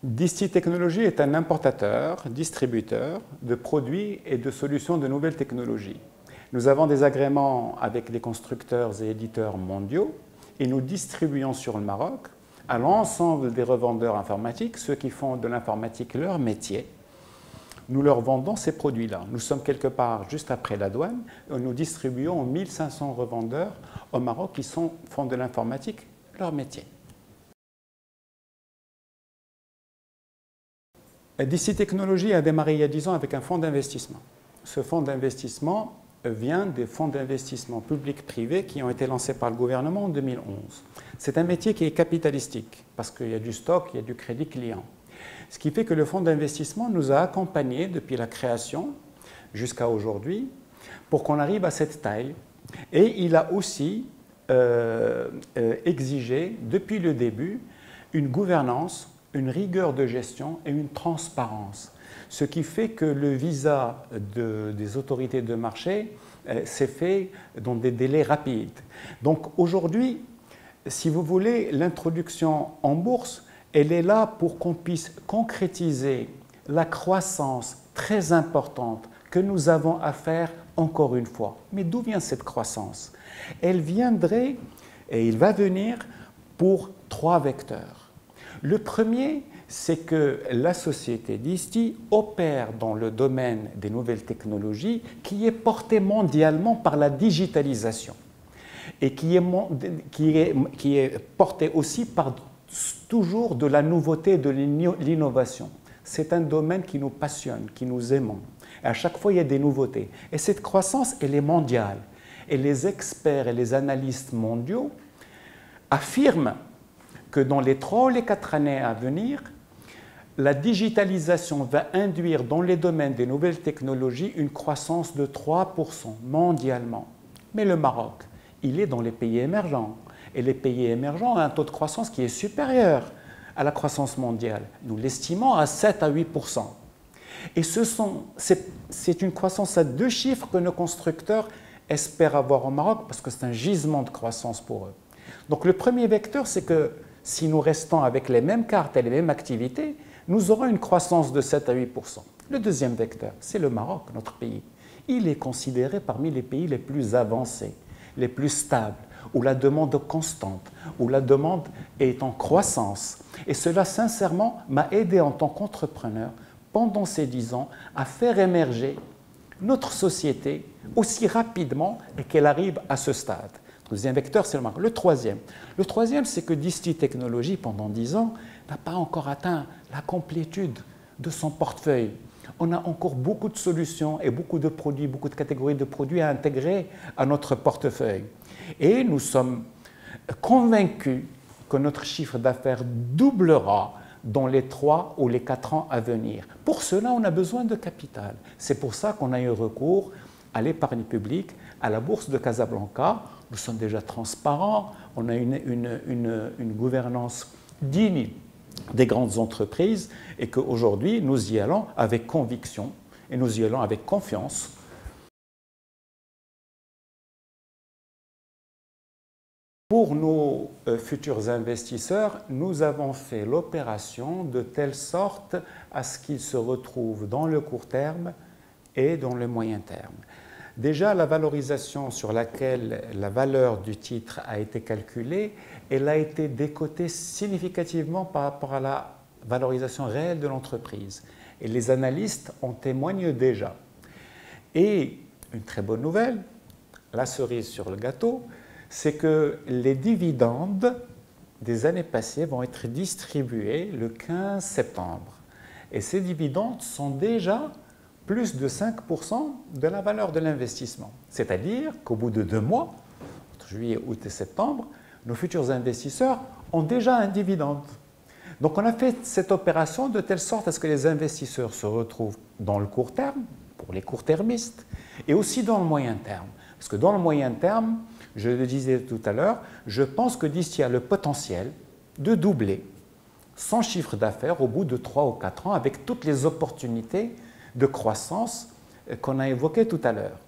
Disti Technologies est un importateur, distributeur de produits et de solutions de nouvelles technologies. Nous avons des agréments avec des constructeurs et éditeurs mondiaux et nous distribuons sur le Maroc à l'ensemble des revendeurs informatiques, ceux qui font de l'informatique leur métier. Nous leur vendons ces produits-là. Nous sommes quelque part juste après la douane et nous distribuons 1500 revendeurs au Maroc qui font de l'informatique leur métier. Disti Technologies a démarré il y a 10 ans avec un fonds d'investissement. Ce fonds d'investissement vient des fonds d'investissement publics-privés qui ont été lancés par le gouvernement en 2011. C'est un métier qui est capitalistique parce qu'il y a du stock, il y a du crédit client. Ce qui fait que le fonds d'investissement nous a accompagnés depuis la création jusqu'à aujourd'hui pour qu'on arrive à cette taille. Et il a aussi exigé depuis le début une gouvernance, une rigueur de gestion et une transparence. Ce qui fait que le visa des autorités de marché s'est fait dans des délais rapides. Donc aujourd'hui, si vous voulez, l'introduction en bourse, elle est là pour qu'on puisse concrétiser la croissance très importante que nous avons à faire encore une fois. Mais d'où vient cette croissance? Elle viendrait, et il va venir, pour 3 vecteurs. Le premier, c'est que la société Disti opère dans le domaine des nouvelles technologies qui est porté mondialement par la digitalisation et qui est porté aussi par toujours de la nouveauté, de l'innovation. C'est un domaine qui nous passionne, qui nous aimons. Et à chaque fois, il y a des nouveautés. Et cette croissance, elle est mondiale. Et les experts et les analystes mondiaux affirment que dans les 3 ou les 4 années à venir, la digitalisation va induire dans les domaines des nouvelles technologies une croissance de 3% mondialement. Mais le Maroc, il est dans les pays émergents. Et les pays émergents ont un taux de croissance qui est supérieur à la croissance mondiale. Nous l'estimons à 7 à 8%. Et c'est une croissance à 2 chiffres que nos constructeurs espèrent avoir au Maroc parce que c'est un gisement de croissance pour eux. Donc le premier vecteur, c'est que si nous restons avec les mêmes cartes et les mêmes activités, nous aurons une croissance de 7 à 8%. Le deuxième vecteur, c'est le Maroc, notre pays. Il est considéré parmi les pays les plus avancés, les plus stables, où la demande est constante, où la demande est en croissance. Et cela, sincèrement, m'a aidé en tant qu'entrepreneur, pendant ces 10 ans, à faire émerger notre société aussi rapidement et qu'elle arrive à ce stade. Le deuxième vecteur, c'est le Maroc. Le troisième, c'est que Disti Technologies, pendant 10 ans, n'a pas encore atteint la complétude de son portefeuille. On a encore beaucoup de solutions et beaucoup de produits, beaucoup de catégories de produits à intégrer à notre portefeuille. Et nous sommes convaincus que notre chiffre d'affaires doublera dans les 3 ou les 4 ans à venir. Pour cela, on a besoin de capital. C'est pour ça qu'on a eu recours à l'épargne publique, à la bourse de Casablanca. Nous sommes déjà transparents, on a une gouvernance digne des grandes entreprises et qu'aujourd'hui, nous y allons avec conviction et nous y allons avec confiance. Pour nos futurs investisseurs, nous avons fait l'opération de telle sorte à ce qu'ils se retrouvent dans le court terme et dans le moyen terme. Déjà, la valorisation sur laquelle la valeur du titre a été calculée, elle a été décotée significativement par rapport à la valorisation réelle de l'entreprise. Et les analystes en témoignent déjà. Et une très bonne nouvelle, la cerise sur le gâteau, c'est que les dividendes des années passées vont être distribués le 15 septembre. Et ces dividendes sont déjà plus de 5% de la valeur de l'investissement. C'est-à-dire qu'au bout de 2 mois, entre juillet, août et septembre, nos futurs investisseurs ont déjà un dividende. Donc on a fait cette opération de telle sorte à ce que les investisseurs se retrouvent dans le court terme, pour les court-termistes, et aussi dans le moyen terme. Parce que dans le moyen terme, je le disais tout à l'heure, je pense que Disti a le potentiel de doubler son chiffre d'affaires au bout de 3 ou 4 ans avec toutes les opportunités de croissance qu'on a évoquées tout à l'heure.